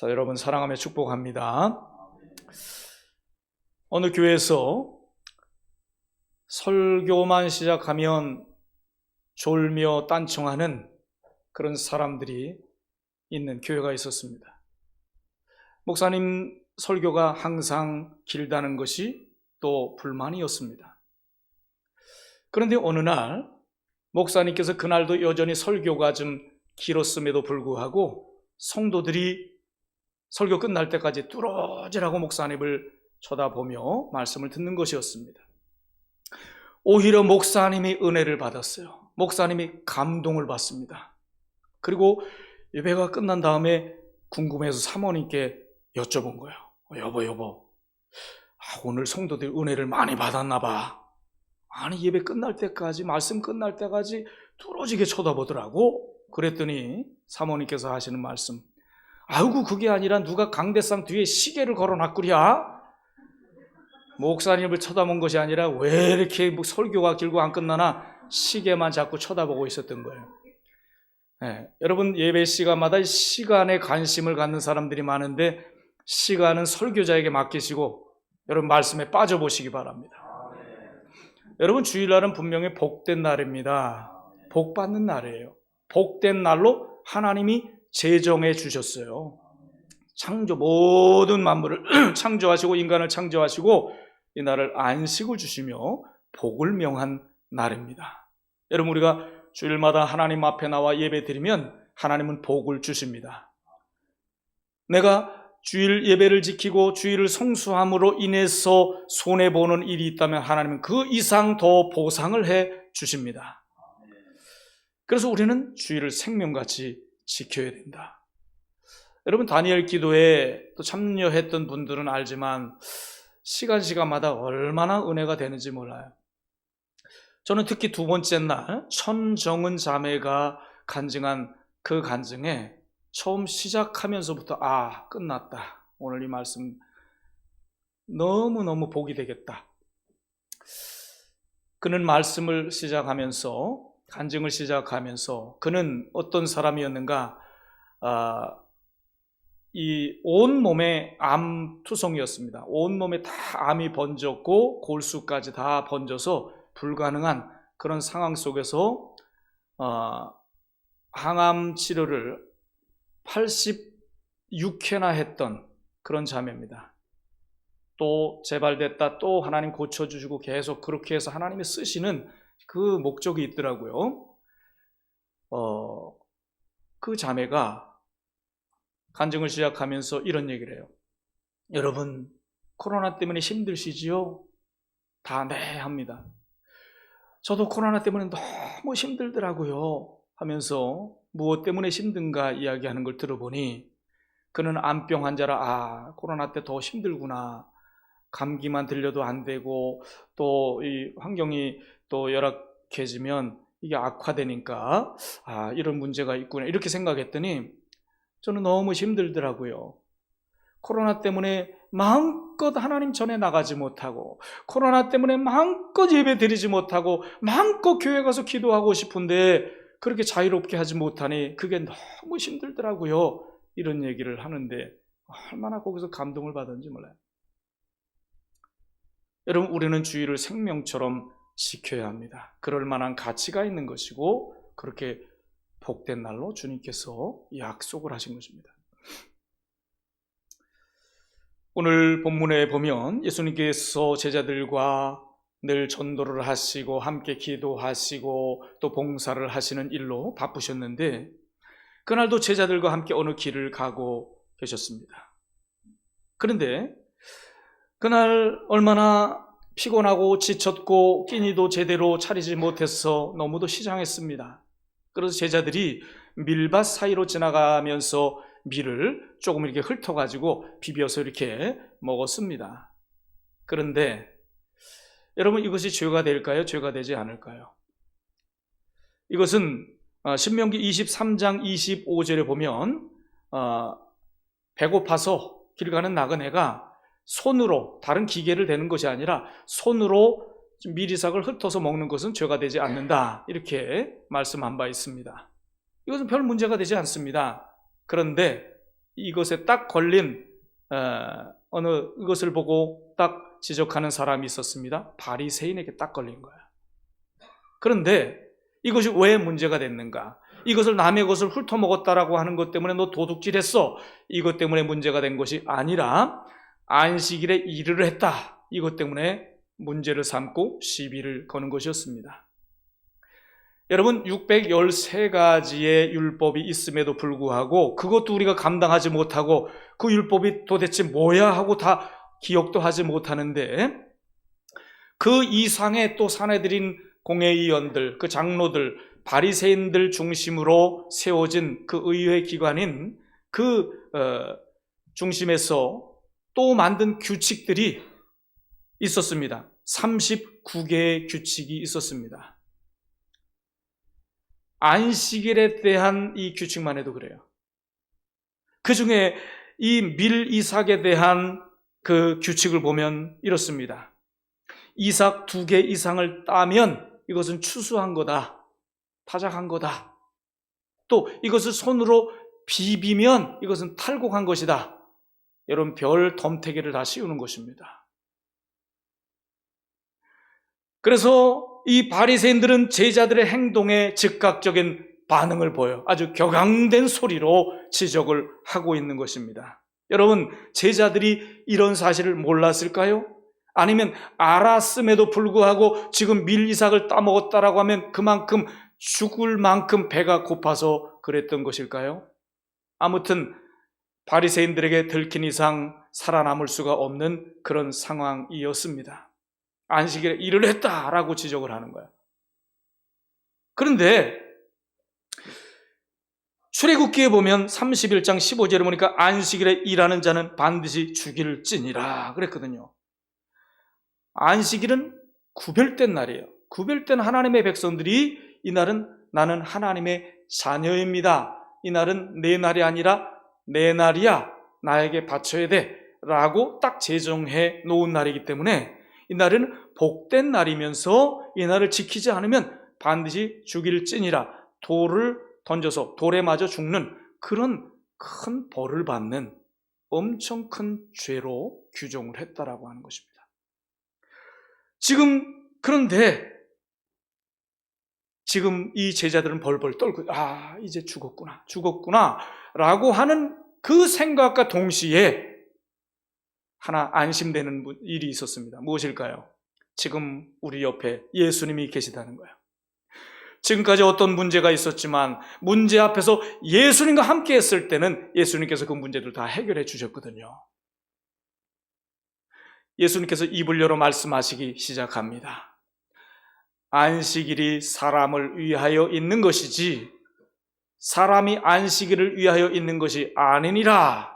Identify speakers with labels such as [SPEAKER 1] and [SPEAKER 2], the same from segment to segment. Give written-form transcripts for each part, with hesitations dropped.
[SPEAKER 1] 여러분 사랑하며 축복합니다. 어느 교회에서 설교만 시작하면 졸며 딴청하는 그런 사람들이 있는 교회가 있었습니다. 목사님 설교가 항상 길다는 것이 또 불만이었습니다. 그런데 어느 날 목사님께서 그날도 여전히 설교가 좀 길었음에도 불구하고 성도들이 설교 끝날 때까지 뚫어지라고 목사님을 쳐다보며 말씀을 듣는 것이었습니다. 오히려 목사님이 은혜를 받았어요. 목사님이 감동을 받습니다. 그리고 예배가 끝난 다음에 궁금해서 사모님께 여쭤본 거예요. 여보, 오늘 성도들 은혜를 많이 받았나 봐. 아니 예배 끝날 때까지, 말씀 끝날 때까지 뚫어지게 쳐다보더라고. 그랬더니 사모님께서 하시는 말씀, 아이고 그게 아니라 누가 강대상 뒤에 시계를 걸어놨구랴. 목사님을 쳐다본 것이 아니라 왜 이렇게 설교가 길고 안 끝나나 시계만 자꾸 쳐다보고 있었던 거예요. 네, 여러분 예배 시간마다 시간에 관심을 갖는 사람들이 많은데 시간은 설교자에게 맡기시고 여러분 말씀에 빠져보시기 바랍니다. 여러분 주일날은 분명히 복된 날입니다. 복 받는 날이에요. 복된 날로 하나님이 제정해 주셨어요. 모든 만물을 창조하시고 인간을 창조하시고 이 날을 안식을 주시며 복을 명한 날입니다. 여러분 우리가 주일마다 하나님 앞에 나와 예배 드리면 하나님은 복을 주십니다. 내가 주일 예배를 지키고 주일을 성수함으로 인해서 손해보는 일이 있다면 하나님은 그 이상 더 보상을 해 주십니다. 그래서 우리는 주일을 생명같이 지켜야 된다. 여러분 다니엘 기도에 또 참여했던 분들은 알지만 시간마다 얼마나 은혜가 되는지 몰라요. 저는 특히 두 번째 날 천정은 자매가 간증한 그 간증에 처음 시작하면서부터 끝났다. 오늘 이 말씀 너무너무 복이 되겠다. 그는 말씀을 시작하면서 간증을 시작하면서 그는 어떤 사람이었는가? 이 온몸에 암투성이었습니다. 온몸에 다 암이 번졌고 골수까지 다 번져서 불가능한 그런 상황 속에서 항암 치료를 86회나 했던 그런 자매입니다. 또 재발됐다, 또 하나님 고쳐주시고 계속 그렇게 해서 하나님이 쓰시는 그 목적이 있더라고요. 그 자매가 간증을 시작하면서 이런 얘기를 해요. 여러분 코로나 때문에 힘드시지요? 다 네 합니다. 저도 코로나 때문에 너무 힘들더라고요 하면서 무엇 때문에 힘든가 이야기하는 걸 들어보니 그는 암병 환자라 코로나 때 더 힘들구나. 감기만 들려도 안 되고 또 이 환경이 또 열악해지면 이게 악화되니까 이런 문제가 있구나 이렇게 생각했더니 저는 너무 힘들더라고요. 코로나 때문에 마음껏 하나님 전에 나가지 못하고 코로나 때문에 마음껏 예배 드리지 못하고 마음껏 교회 가서 기도하고 싶은데 그렇게 자유롭게 하지 못하니 그게 너무 힘들더라고요. 이런 얘기를 하는데 얼마나 거기서 감동을 받았는지 몰라요. 여러분 우리는 주일을 생명처럼 지켜야 합니다. 그럴 만한 가치가 있는 것이고 그렇게 복된 날로 주님께서 약속을 하신 것입니다. 오늘 본문에 보면 예수님께서 제자들과 늘 전도를 하시고 함께 기도하시고 또 봉사를 하시는 일로 바쁘셨는데 그날도 제자들과 함께 어느 길을 가고 계셨습니다. 그런데 그날 얼마나 피곤하고 지쳤고 끼니도 제대로 차리지 못해서 너무도 시장했습니다. 그래서 제자들이 밀밭 사이로 지나가면서 밀을 조금 이렇게 훑어가지고 비벼서 이렇게 먹었습니다. 그런데 여러분 이것이 죄가 될까요? 죄가 되지 않을까요? 이것은 신명기 23장 25절에 보면 배고파서 길 가는 나그네가 손으로 다른 기계를 대는 것이 아니라 손으로 미리삭을 흩어서 먹는 것은 죄가 되지 않는다 이렇게 말씀한 바 있습니다. 이것은 별 문제가 되지 않습니다. 그런데 이것에 딱 걸린 어느 이것을 보고 딱 지적하는 사람이 있었습니다. 바리새인에게 딱 걸린 거야. 그런데 이것이 왜 문제가 됐는가? 이것을 남의 것을 훑어먹었다라고 하는 것 때문에 너 도둑질했어, 이것 때문에 문제가 된 것이 아니라 안식일에 일을 했다, 이것 때문에 문제를 삼고 시비를 거는 것이었습니다. 여러분, 613가지의 율법이 있음에도 불구하고 그것도 우리가 감당하지 못하고 그 율법이 도대체 뭐야 하고 다 기억도 하지 못하는데, 그 이상의 또 사내들인 공회의원들, 그 장로들, 바리새인들 중심으로 세워진 그 의회 기관인 그 중심에서 또 만든 규칙들이 있었습니다. 39개의 규칙이 있었습니다. 안식일에 대한 이 규칙만 해도 그래요. 그 중에 이 밀이삭에 대한 그 규칙을 보면 이렇습니다. 이삭 2개 이상을 따면 이것은 추수한 거다, 타작한 거다. 또 이것을 손으로 비비면 이것은 탈곡한 것이다. 여러분, 별 덤태기를 다 씌우는 것입니다. 그래서 이 바리새인들은 제자들의 행동에 즉각적인 반응을 보여 아주 격앙된 소리로 지적을 하고 있는 것입니다. 여러분, 제자들이 이런 사실을 몰랐을까요? 아니면 알았음에도 불구하고 지금 밀이삭을 따먹었다라고 하면 그만큼 죽을 만큼 배가 고파서 그랬던 것일까요? 아무튼 바리새인들에게 들킨 이상 살아남을 수가 없는 그런 상황이었습니다. 안식일에 일을 했다라고 지적을 하는 거예요. 그런데 출애굽기에 보면 31장 15절에 보니까 안식일에 일하는 자는 반드시 죽일지니라 그랬거든요. 안식일은 구별된 날이에요. 구별된 하나님의 백성들이 이날은 나는 하나님의 자녀입니다, 이날은 내 날이 아니라 내 날이야, 나에게 바쳐야 돼 라고 딱 제정해 놓은 날이기 때문에 이날은 복된 날이면서 이 날을 지키지 않으면 반드시 죽일지니라, 돌을 던져서 돌에 맞아 죽는 그런 큰 벌을 받는 엄청 큰 죄로 규정을 했다라고 하는 것입니다. 그런데 지금 이 제자들은 벌벌 떨고 이제 죽었구나 라고 하는 그 생각과 동시에 하나 안심되는 일이 있었습니다. 무엇일까요? 지금 우리 옆에 예수님이 계시다는 거예요. 지금까지 어떤 문제가 있었지만 문제 앞에서 예수님과 함께 했을 때는 예수님께서 그 문제들 다 해결해 주셨거든요. 예수님께서 입을 열어 말씀하시기 시작합니다. 안식일이 사람을 위하여 있는 것이지 사람이 안식일을 위하여 있는 것이 아니니라.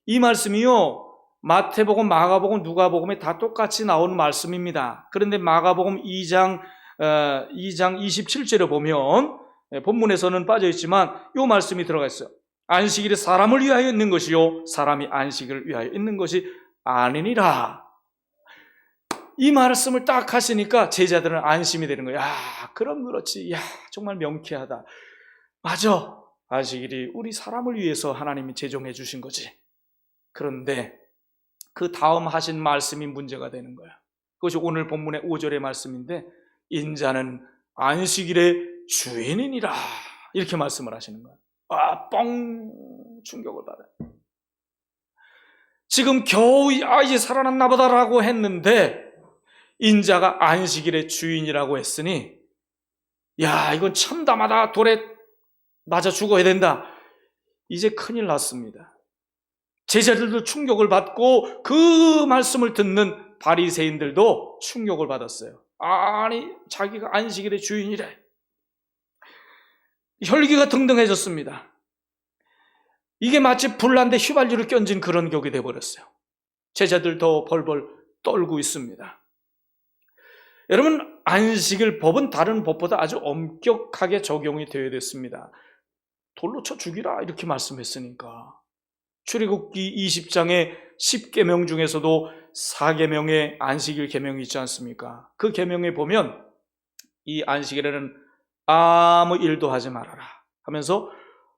[SPEAKER 1] 이 말씀이요, 마태복음, 마가복음, 누가복음에 다 똑같이 나온 말씀입니다. 그런데 마가복음 2장 27절에 보면 본문에서는 빠져있지만 이 말씀이 들어가 있어요. 안식일이 사람을 위하여 있는 것이요 사람이 안식일을 위하여 있는 것이 아니니라. 이 말씀을 딱 하시니까 제자들은 안심이 되는 거예요. 그럼 그렇지. 정말 명쾌하다. 맞아. 안식일이 우리 사람을 위해서 하나님이 제정해 주신 거지. 그런데 그 다음 하신 말씀이 문제가 되는 거야. 그것이 오늘 본문의 5절의 말씀인데, 인자는 안식일의 주인이니라 이렇게 말씀을 하시는 거야. 뻥 충격을 받아요. 지금 겨우 이제 살아났나 보다라고 했는데 인자가 안식일의 주인이라고 했으니 이건 참담하다, 돌에 맞아 죽어야 된다. 이제 큰일 났습니다. 제자들도 충격을 받고 그 말씀을 듣는 바리새인들도 충격을 받았어요. 아니 자기가 안식일의 주인이래. 혈기가 등등해졌습니다. 이게 마치 불난데 휘발유를 껴진 그런 격이 돼버렸어요. 제자들도 벌벌 떨고 있습니다. 여러분, 안식일 법은 다른 법보다 아주 엄격하게 적용이 되어야 됐습니다. 돌로 쳐 죽이라 이렇게 말씀했으니까. 출애굽기 20장의 10계명 중에서도 4계명의 안식일 계명이 있지 않습니까? 그 계명에 보면 이 안식일에는 아무 일도 하지 말아라 하면서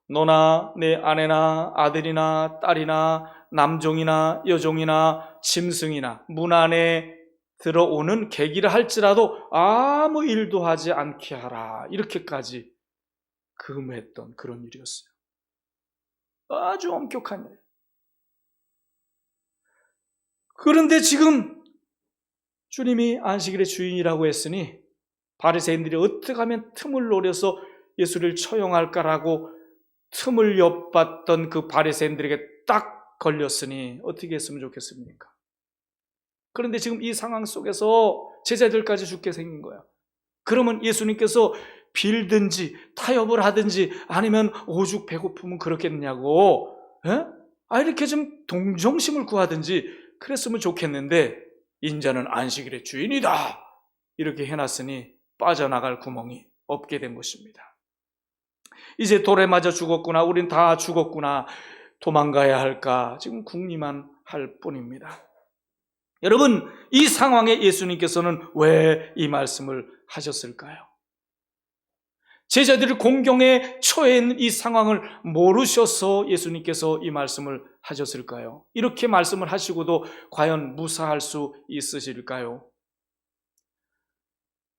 [SPEAKER 1] 너나 내 아내나 아들이나 딸이나 남종이나 여종이나 짐승이나 문 안에 들어오는 객이라 할지라도 아무 일도 하지 않게 하라. 이렇게까지 금했던 그런 일이었어요. 아주 엄격한 일. 그런데 지금 주님이 안식일의 주인이라고 했으니 바리새인들이 어떻게 하면 틈을 노려서 예수를 처형할까라고 틈을 엿봤던 그 바리새인들에게 딱 걸렸으니 어떻게 했으면 좋겠습니까? 그런데 지금 이 상황 속에서 제자들까지 죽게 생긴 거야. 그러면 예수님께서 빌든지 타협을 하든지 아니면 오죽 배고프면 그렇겠냐고 이렇게 좀 동정심을 구하든지 그랬으면 좋겠는데 인자는 안식일의 주인이다 이렇게 해놨으니 빠져나갈 구멍이 없게 된 것입니다. 이제 돌에 맞아 죽었구나, 우린 다 죽었구나, 도망가야 할까 지금 궁리만 할 뿐입니다. 여러분, 이 상황에 예수님께서는 왜 이 말씀을 하셨을까요? 제자들이 공경에 처해 있는 이 상황을 모르셔서 예수님께서 이 말씀을 하셨을까요? 이렇게 말씀을 하시고도 과연 무사할 수 있으실까요?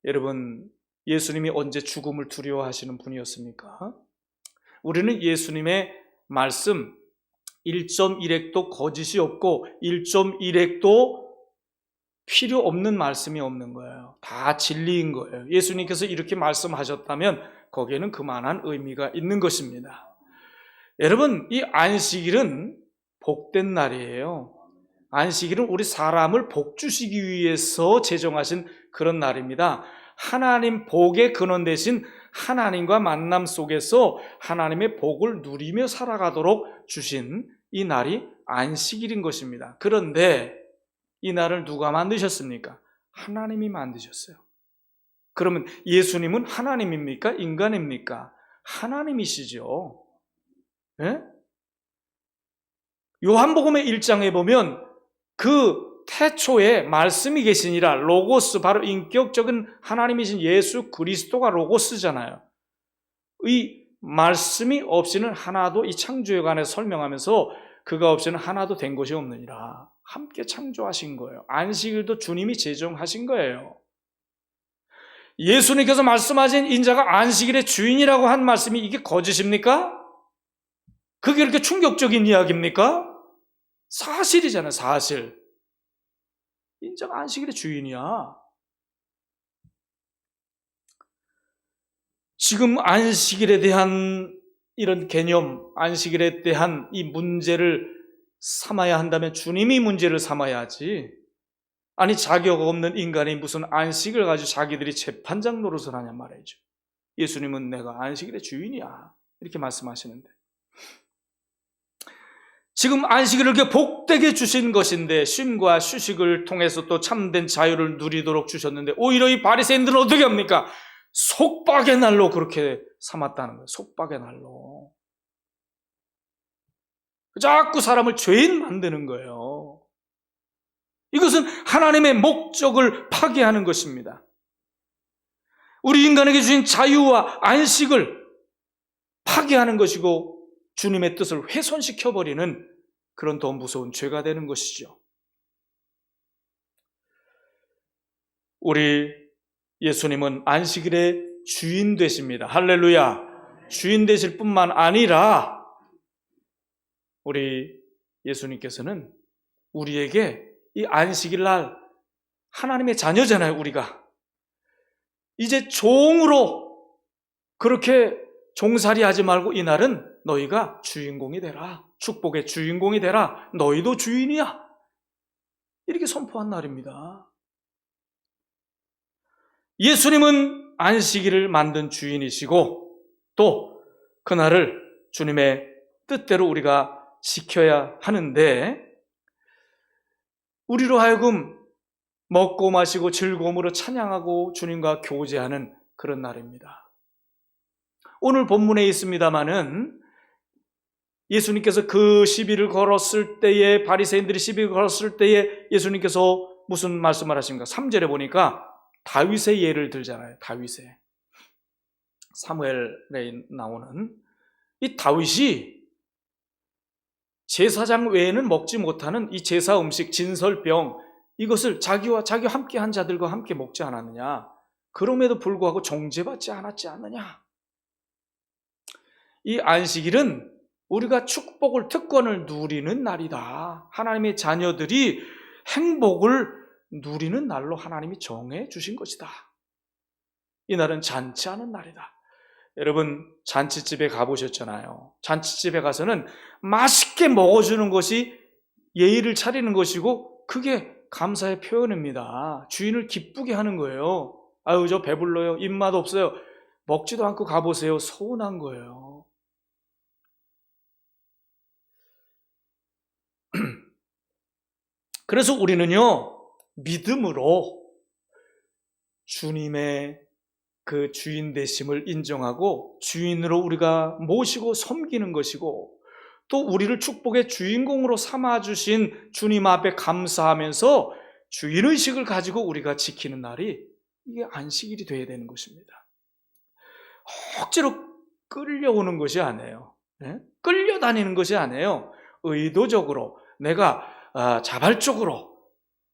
[SPEAKER 1] 여러분, 예수님이 언제 죽음을 두려워하시는 분이었습니까? 우리는 예수님의 말씀 1.1핵도 거짓이 없고 1.1핵도 필요 없는 말씀이 없는 거예요. 다 진리인 거예요. 예수님께서 이렇게 말씀하셨다면 거기에는 그만한 의미가 있는 것입니다. 여러분, 이 안식일은 복된 날이에요. 안식일은 우리 사람을 복 주시기 위해서 제정하신 그런 날입니다. 하나님 복의 근원 되신 하나님과 만남 속에서 하나님의 복을 누리며 살아가도록 주신 이 날이 안식일인 것입니다. 그런데 이 날을 누가 만드셨습니까? 하나님이 만드셨어요. 그러면 예수님은 하나님입니까? 인간입니까? 하나님이시죠. 예? 요한복음의 1장에 보면 그 태초에 말씀이 계시니라, 로고스, 바로 인격적인 하나님이신 예수 그리스도가 로고스잖아요. 이 말씀이 없이는 하나도, 이 창조에 관해 설명하면서 그가 없이는 하나도 된 것이 없느니라. 함께 창조하신 거예요. 안식일도 주님이 제정하신 거예요. 예수님께서 말씀하신 인자가 안식일의 주인이라고 한 말씀이 이게 거짓입니까? 그게 그렇게 충격적인 이야기입니까? 사실이잖아요, 사실. 인자가 안식일의 주인이야. 지금 안식일에 대한 이런 개념, 안식일에 대한 이 문제를 삼아야 한다면 주님이 문제를 삼아야 하지. 아니, 자격 없는 인간이 무슨 안식을 가지고 자기들이 재판장 노릇을 하냔 말이죠. 예수님은 내가 안식일의 주인이야 이렇게 말씀하시는데, 지금 안식일을 이렇게 복되게 주신 것인데 쉼과 휴식을 통해서 또 참된 자유를 누리도록 주셨는데 오히려 이 바리새인들은 어떻게 합니까? 속박의 날로 그렇게 삼았다는 거예요. 속박의 날로. 자꾸 사람을 죄인 만드는 거예요. 이것은 하나님의 목적을 파괴하는 것입니다. 우리 인간에게 주신 자유와 안식을 파괴하는 것이고 주님의 뜻을 훼손시켜버리는 그런 더 무서운 죄가 되는 것이죠. 우리 예수님은 안식일의 주인 되십니다. 할렐루야. 주인 되실 뿐만 아니라 우리 예수님께서는 우리에게 이 안식일 날, 하나님의 자녀잖아요, 우리가. 이제 종으로 그렇게 종살이 하지 말고 이 날은 너희가 주인공이 되라. 축복의 주인공이 되라. 너희도 주인이야. 이렇게 선포한 날입니다. 예수님은 안식일을 만든 주인이시고 또 그날을 주님의 뜻대로 우리가 지켜야 하는데, 우리로 하여금 먹고 마시고 즐거움으로 찬양하고 주님과 교제하는 그런 날입니다. 오늘 본문에 있습니다마는 예수님께서 그 시비를 걸었을 때에, 바리새인들이 시비를 걸었을 때에 예수님께서 무슨 말씀을 하십니까? 3절에 보니까 다윗의 예를 들잖아요. 다윗의, 사무엘에 나오는 이 다윗이 제사장 외에는 먹지 못하는 이 제사 음식 진설병, 이것을 자기와 함께 한 자들과 함께 먹지 않았느냐? 그럼에도 불구하고 정죄받지 않았지 않느냐? 이 안식일은 우리가 축복을, 특권을 누리는 날이다. 하나님의 자녀들이 행복을 누리는 날로 하나님이 정해 주신 것이다. 이 날은 잔치하는 날이다. 여러분, 잔치집에 가보셨잖아요. 잔치집에 가서는 맛있게 먹어주는 것이 예의를 차리는 것이고, 그게 감사의 표현입니다. 주인을 기쁘게 하는 거예요. 아유, 저 배불러요. 입맛 없어요. 먹지도 않고 가보세요. 서운한 거예요. 그래서 우리는요, 믿음으로 주님의 그 주인 되심을 인정하고 주인으로 우리가 모시고 섬기는 것이고, 또 우리를 축복의 주인공으로 삼아주신 주님 앞에 감사하면서 주인의식을 가지고 우리가 지키는 날이, 이게 안식일이 되어야 되는 것입니다. 억지로 끌려오는 것이 아니에요. 끌려다니는 것이 아니에요. 의도적으로, 내가 자발적으로,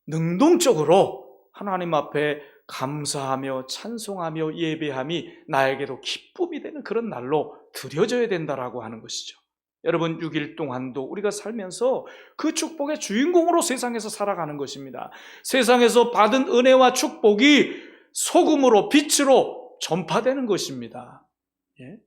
[SPEAKER 1] 능동적으로 하나님 앞에 감사하며 찬송하며 예배함이 나에게도 기쁨이 되는 그런 날로 드려져야 된다라고 하는 것이죠. 여러분, 6일 동안도 우리가 살면서 그 축복의 주인공으로 세상에서 살아가는 것입니다. 세상에서 받은 은혜와 축복이 소금으로, 빛으로 전파되는 것입니다. 예?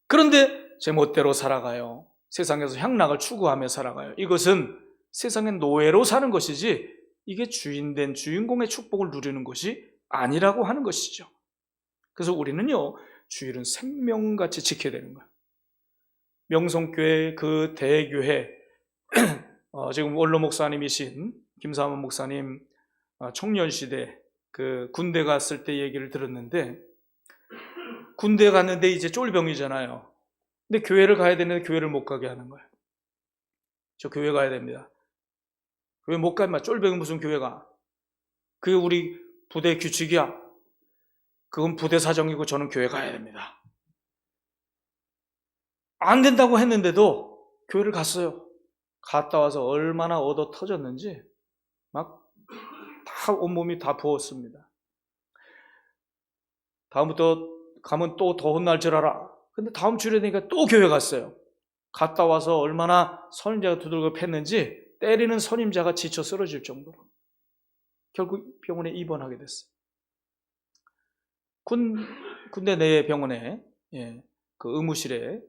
[SPEAKER 1] 그런데 제 멋대로 살아가요. 세상에서 향락을 추구하며 살아가요. 이것은 세상의 노예로 사는 것이지, 이게 주인된 주인공의 축복을 누리는 것이 아니라고 하는 것이죠. 그래서 우리는요, 주일은 생명같이 지켜야 되는 거예요. 명성교회 그 대교회, 지금 원로 목사님이신 김사만 목사님, 청년시대 그 군대 갔을 때 얘기를 들었는데, 군대 갔는데 이제 쫄병이잖아요. 근데 교회를 가야 되는데 교회를 못 가게 하는 거예요. 저 교회 가야 됩니다. 교회 못 가, 임마. 쫄병이 무슨 교회 가? 그게 우리 부대 규칙이야. 그건 부대 사정이고 저는 교회 가야 됩니다. 안 된다고 했는데도 교회를 갔어요. 갔다 와서 얼마나 얻어 터졌는지 막 다 온몸이 다 부었습니다. 다음부터 가면 또 더 혼날 줄 알아. 근데 다음 주일에 되니까 또 교회 갔어요. 갔다 와서 얼마나 선임자가 두들겨 팼는지 때리는 선임자가 지쳐 쓰러질 정도로 결국 병원에 입원하게 됐어요. 군대 내 병원에, 그 의무실에,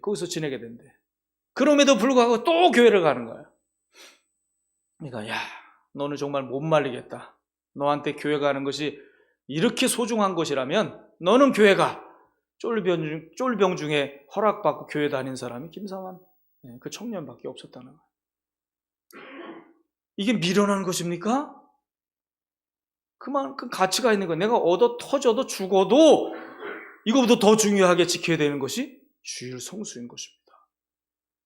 [SPEAKER 1] 거기서 지내게 된대. 그럼에도 불구하고 또 교회를 가는 거예요. 그러니까, 야, 너는 정말 못 말리겠다. 너한테 교회 가는 것이 이렇게 소중한 것이라면 너는 교회 가. 쫄병 중에 허락받고 교회 다닌 사람이 김사만, 그 청년밖에 없었다는 거예요. 이게 미련한 것입니까? 그만큼 가치가 있는 거예요. 내가 얻어 터져도 죽어도 이거보다 더 중요하게 지켜야 되는 것이 주일 성수인 것입니다.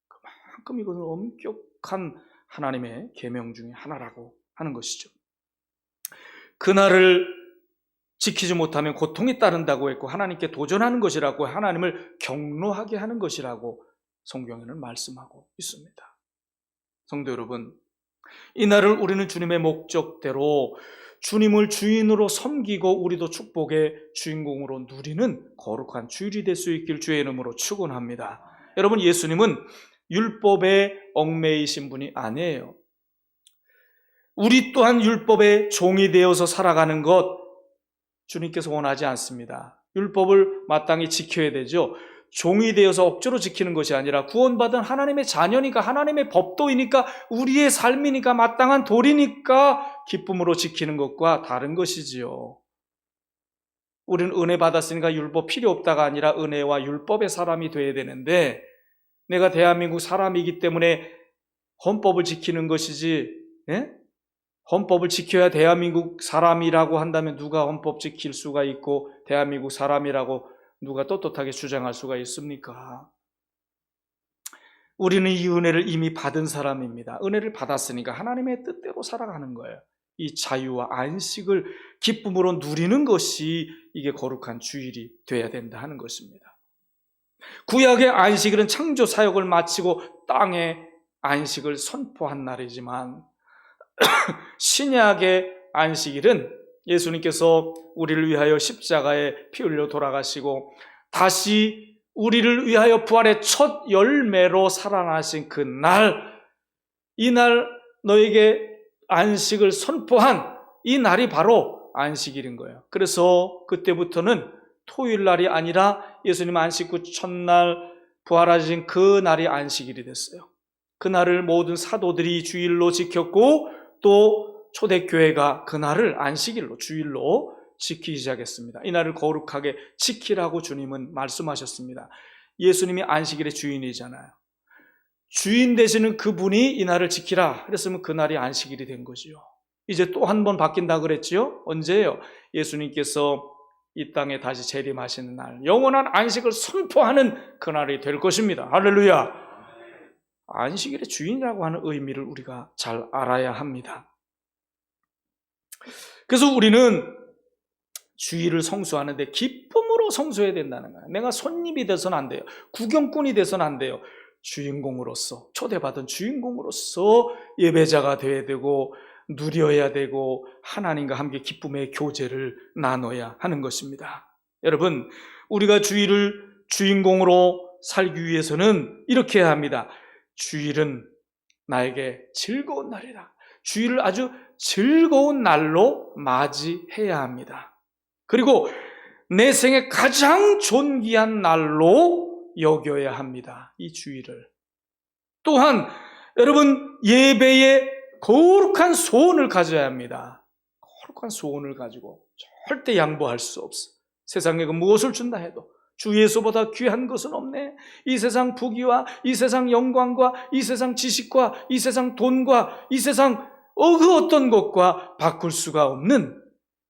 [SPEAKER 1] 그만큼 이것은 엄격한 하나님의 계명 중에 하나라고 하는 것이죠. 그날을 지키지 못하면 고통이 따른다고 했고, 하나님께 도전하는 것이라고, 하나님을 경노하게 하는 것이라고 성경에는 말씀하고 있습니다. 성도 여러분, 이 날을 우리는 주님의 목적대로 주님을 주인으로 섬기고 우리도 축복의 주인공으로 누리는 거룩한 주일이 될 수 있길 주의 이름으로 축원합니다. 여러분, 예수님은 율법에 얽매이신 분이 아니에요. 우리 또한 율법의 종이 되어서 살아가는 것 주님께서 원하지 않습니다. 율법을 마땅히 지켜야 되죠. 종이 되어서 억지로 지키는 것이 아니라 구원받은 하나님의 자녀니까, 하나님의 법도이니까, 우리의 삶이니까, 마땅한 도리니까 기쁨으로 지키는 것과 다른 것이지요. 우리는 은혜 받았으니까 율법 필요 없다가 아니라 은혜와 율법의 사람이 되어야 되는데, 내가 대한민국 사람이기 때문에 헌법을 지키는 것이지, 헌법을 지켜야 대한민국 사람이라고 한다면 누가 헌법 지킬 수가 있고 대한민국 사람이라고 누가 떳떳하게 주장할 수가 있습니까? 우리는 이 은혜를 이미 받은 사람입니다. 은혜를 받았으니까 하나님의 뜻대로 살아가는 거예요. 이 자유와 안식을 기쁨으로 누리는 것이 이게 거룩한 주일이 돼야 된다 하는 것입니다. 구약의 안식일은 창조 사역을 마치고 땅에 안식을 선포한 날이지만 신약의 안식일은 예수님께서 우리를 위하여 십자가에 피 흘려 돌아가시고 다시 우리를 위하여 부활의 첫 열매로 살아나신 그 날, 이날 너에게 안식을 선포한 이 날이 바로 안식일인 거예요. 그래서 그때부터는 토요일 날이 아니라 예수님 안식 후 첫날 부활하신 그 날이 안식일이 됐어요. 그 날을 모든 사도들이 주일로 지켰고 또 초대교회가 그 날을 안식일로 주일로 지키기 시작했습니다. 이 날을 거룩하게 지키라고 주님은 말씀하셨습니다. 예수님이 안식일의 주인이잖아요. 주인 되시는 그분이 이 날을 지키라 그랬으면 그 날이 안식일이 된 거지요. 이제 또 한 번 바뀐다 그랬지요? 언제예요? 예수님께서 이 땅에 다시 재림하시는 날, 영원한 안식을 선포하는 그날이 될 것입니다. 할렐루야! 안식일의 주인이라고 하는 의미를 우리가 잘 알아야 합니다. 그래서 우리는 주일을 성수하는데 기쁨으로 성수해야 된다는 거예요. 내가 손님이 돼서는 안 돼요. 구경꾼이 돼서는 안 돼요. 주인공으로서, 초대받은 주인공으로서 예배자가 되어야 되고 누려야 되고 하나님과 함께 기쁨의 교제를 나눠야 하는 것입니다. 여러분, 우리가 주일을 주인공으로 살기 위해서는 이렇게 해야 합니다. 주일은 나에게 즐거운 날이다. 주일을 아주 즐거운 날로 맞이해야 합니다. 그리고 내 생에 가장 존귀한 날로 여겨야 합니다. 이 주일을. 또한 여러분, 예배에 거룩한 소원을 가져야 합니다. 거룩한 소원을 가지고 절대 양보할 수 없어. 세상에 그 무엇을 준다 해도 주 예수보다 귀한 것은 없네. 이 세상 부귀와 이 세상 영광과 이 세상 지식과 이 세상 돈과 이 세상 그 어떤 것과 바꿀 수가 없는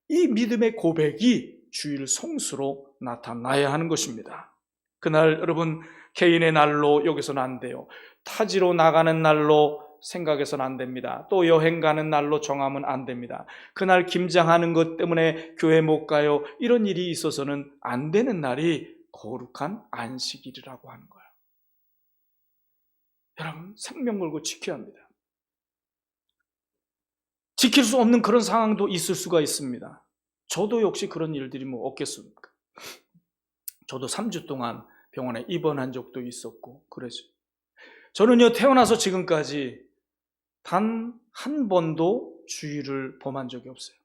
[SPEAKER 1] 이 믿음의 고백이 주일 성수로 나타나야 하는 것입니다. 그날 여러분, 개인의 날로 여기서는 안 돼요. 타지로 나가는 날로 생각해서는 안 됩니다. 또 여행 가는 날로 정하면 안 됩니다. 그날 김장하는 것 때문에 교회 못 가요. 이런 일이 있어서는 안 되는 날이 거룩한 안식일이라고 하는 거예요. 여러분, 생명 걸고 지켜야 합니다. 지킬 수 없는 그런 상황도 있을 수가 있습니다. 저도 역시 그런 일들이 뭐 없겠습니까? 저도 3주 동안 병원에 입원한 적도 있었고 그러죠. 저는요, 태어나서 지금까지 단 한 번도 주일을 범한 적이 없어요.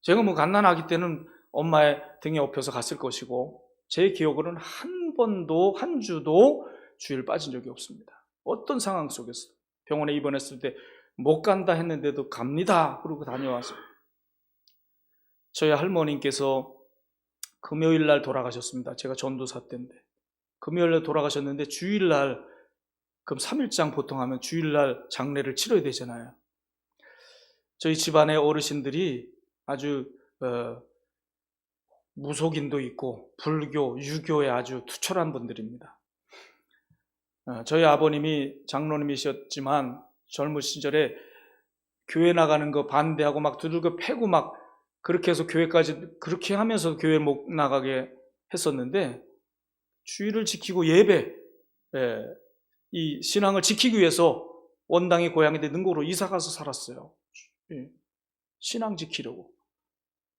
[SPEAKER 1] 제가 뭐 갓난아기 때는 엄마의 등에 업혀서 갔을 것이고 제 기억으로는 한 번도, 한 주도 주일 빠진 적이 없습니다. 어떤 상황 속에서 병원에 입원했을 때 못 간다 했는데도 갑니다 그러고 다녀와서. 저희 할머니께서 금요일 날 돌아가셨습니다. 제가 전도사 때인데 금요일 날 돌아가셨는데 주일 날, 그럼 3일장 보통 하면 주일 날 장례를 치러야 되잖아요. 저희 집안의 어르신들이 아주 무속인도 있고 불교, 유교에 아주 투철한 분들입니다. 저희 아버님이 장로님이셨지만 젊은 시절에 교회 나가는 거 반대하고 막 두들겨 패고 막 그렇게 해서 교회까지 그렇게 하면서 교회 못 나가게 했었는데 주일을 지키고 예배, 이 신앙을 지키기 위해서 원당이 고향인데 능곡으로 이사 가서 살았어요. 신앙 지키려고.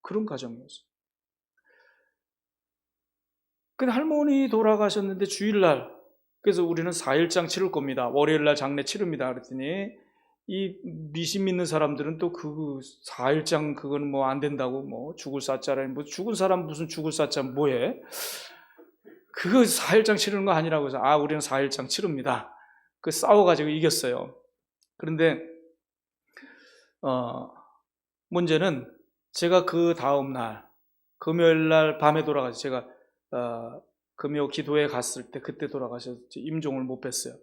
[SPEAKER 1] 그런 가정이었어요. 근데 할머니 돌아가셨는데 주일날, 그래서 우리는 4일장 치를 겁니다. 월요일날 장례 치릅니다. 그랬더니 이 미신 믿는 사람들은 또 그 4일장 그거는 뭐 안 된다고, 뭐 죽을 사자라니, 뭐 죽은 사람 무슨 죽을 사자 뭐해? 그거 4일장 치르는 거 아니라고 해서 우리는 4일장 치릅니다. 그 싸워가지고 이겼어요. 그런데 문제는 제가 그 다음날 금요일날 밤에 돌아가서 제가 금요 기도회 갔을 때 그때 돌아가셨지, 임종을 못 뵀어요.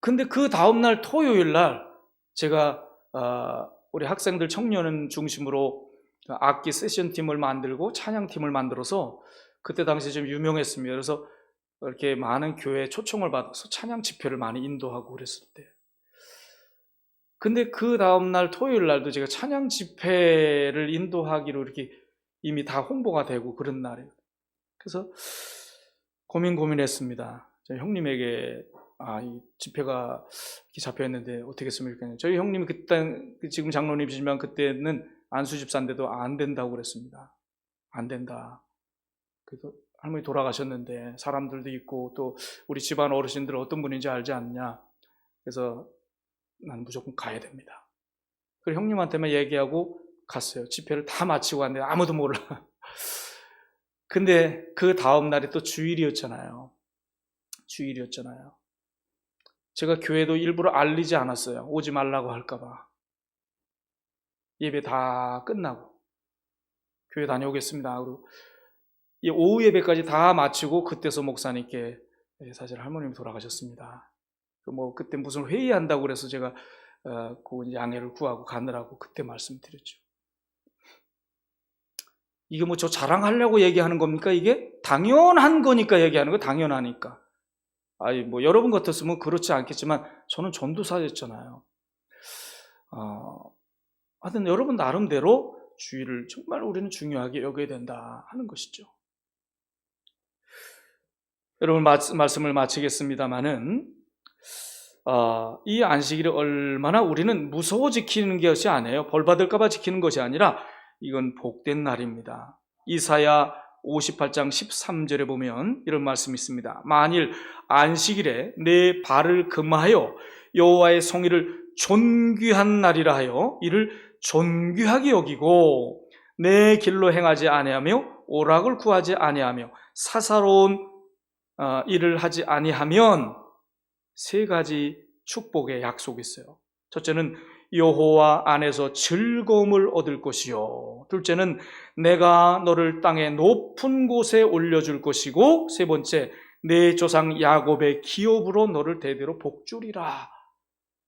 [SPEAKER 1] 근데 그 다음날 토요일날 제가 우리 학생들 청년을 중심으로 악기 세션팀을 만들고 찬양팀을 만들어서 그때 당시 좀 유명했습니다. 그래서 이렇게 많은 교회에 초청을 받아서 찬양 집회를 많이 인도하고 그랬을 때 근데 그 다음날 토요일 날도 제가 찬양 집회를 인도하기로 이렇게 이미 다 홍보가 되고 그런 날이에요. 그래서 고민했습니다. 저희 형님에게 이 집회가 이렇게 잡혀 있는데 어떻게 했으면 좋겠냐. 저희 형님이 그때 지금 장로님이시지만 그때는 안수 집사인데도 안 된다고 그랬습니다. 안 된다. 그래서 할머니 돌아가셨는데 사람들도 있고 또 우리 집안 어르신들 어떤 분인지 알지 않냐. 그래서 난 무조건 가야 됩니다. 그리고 형님한테만 얘기하고 갔어요. 집회를 다 마치고 왔는데 아무도 몰라. 근데 그 다음 날이 또 주일이었잖아요. 제가 교회도 일부러 알리지 않았어요. 오지 말라고 할까봐. 예배 다 끝나고 교회 다녀오겠습니다. 그리고 오후 예배까지 다 마치고 그때서 목사님께 사실 할머님이 돌아가셨습니다. 그때 무슨 회의한다고 그래서 제가 그 양해를 구하고 가느라고 그때 말씀드렸죠. 이게 저 자랑하려고 얘기하는 겁니까? 이게 당연한 거니까 얘기하는 거, 당연하니까. 여러분 같았으면 그렇지 않겠지만 저는 전도사였잖아요. 하여튼 여러분 나름대로 주의를 정말 우리는 중요하게 여겨야 된다 하는 것이죠. 여러분 말씀을 마치겠습니다마는 이 안식일이 얼마나 우리는 무서워 지키는 것이 아니에요. 벌 받을까 봐 지키는 것이 아니라 이건 복된 날입니다. 이사야 58장 13절에 보면 이런 말씀이 있습니다. 만일 안식일에 내 발을 금하여 여호와의 성일을 존귀한 날이라 하여 이를 존귀하게 여기고 내 길로 행하지 아니하며 오락을 구하지 아니하며 사사로운 일을 하지 아니하면 세 가지 축복의 약속이 있어요. 첫째는 여호와 안에서 즐거움을 얻을 것이요. 둘째는 내가 너를 땅의 높은 곳에 올려줄 것이고, 세 번째, 내 조상 야곱의 기업으로 너를 대대로 복주리라.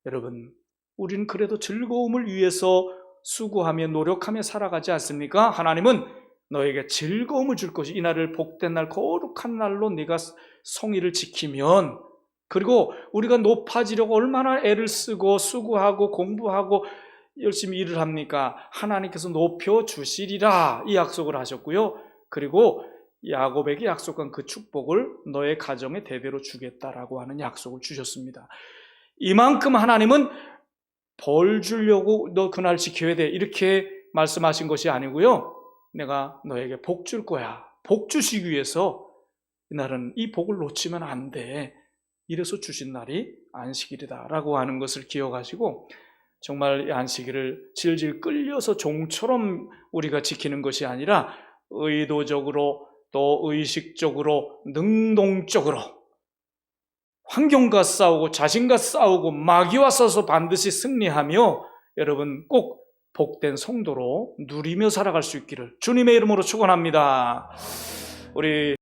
[SPEAKER 1] 여러분, 우리는 그래도 즐거움을 위해서 수고하며 노력하며 살아가지 않습니까? 하나님은 너에게 즐거움을 줄 것이, 이 날을 복된 날, 거룩한 날로 네가 성의를 지키면, 그리고 우리가 높아지려고 얼마나 애를 쓰고 수고하고 공부하고 열심히 일을 합니까? 하나님께서 높여주시리라, 이 약속을 하셨고요. 그리고 야곱에게 약속한 그 축복을 너의 가정에 대대로 주겠다라고 하는 약속을 주셨습니다. 이만큼 하나님은 벌 주려고 너 그날 지켜야 돼, 이렇게 말씀하신 것이 아니고요. 내가 너에게 복 줄 거야. 복 주시기 위해서 이날은 이 복을 놓치면 안 돼. 이래서 주신 날이 안식일이다라고 하는 것을 기억하시고, 정말 이 안식일을 질질 끌려서 종처럼 우리가 지키는 것이 아니라 의도적으로 또 의식적으로 능동적으로 환경과 싸우고 자신과 싸우고 마귀와 싸워서 반드시 승리하며 여러분 꼭 복된 성도로 누리며 살아갈 수 있기를 주님의 이름으로 축원합니다. 우리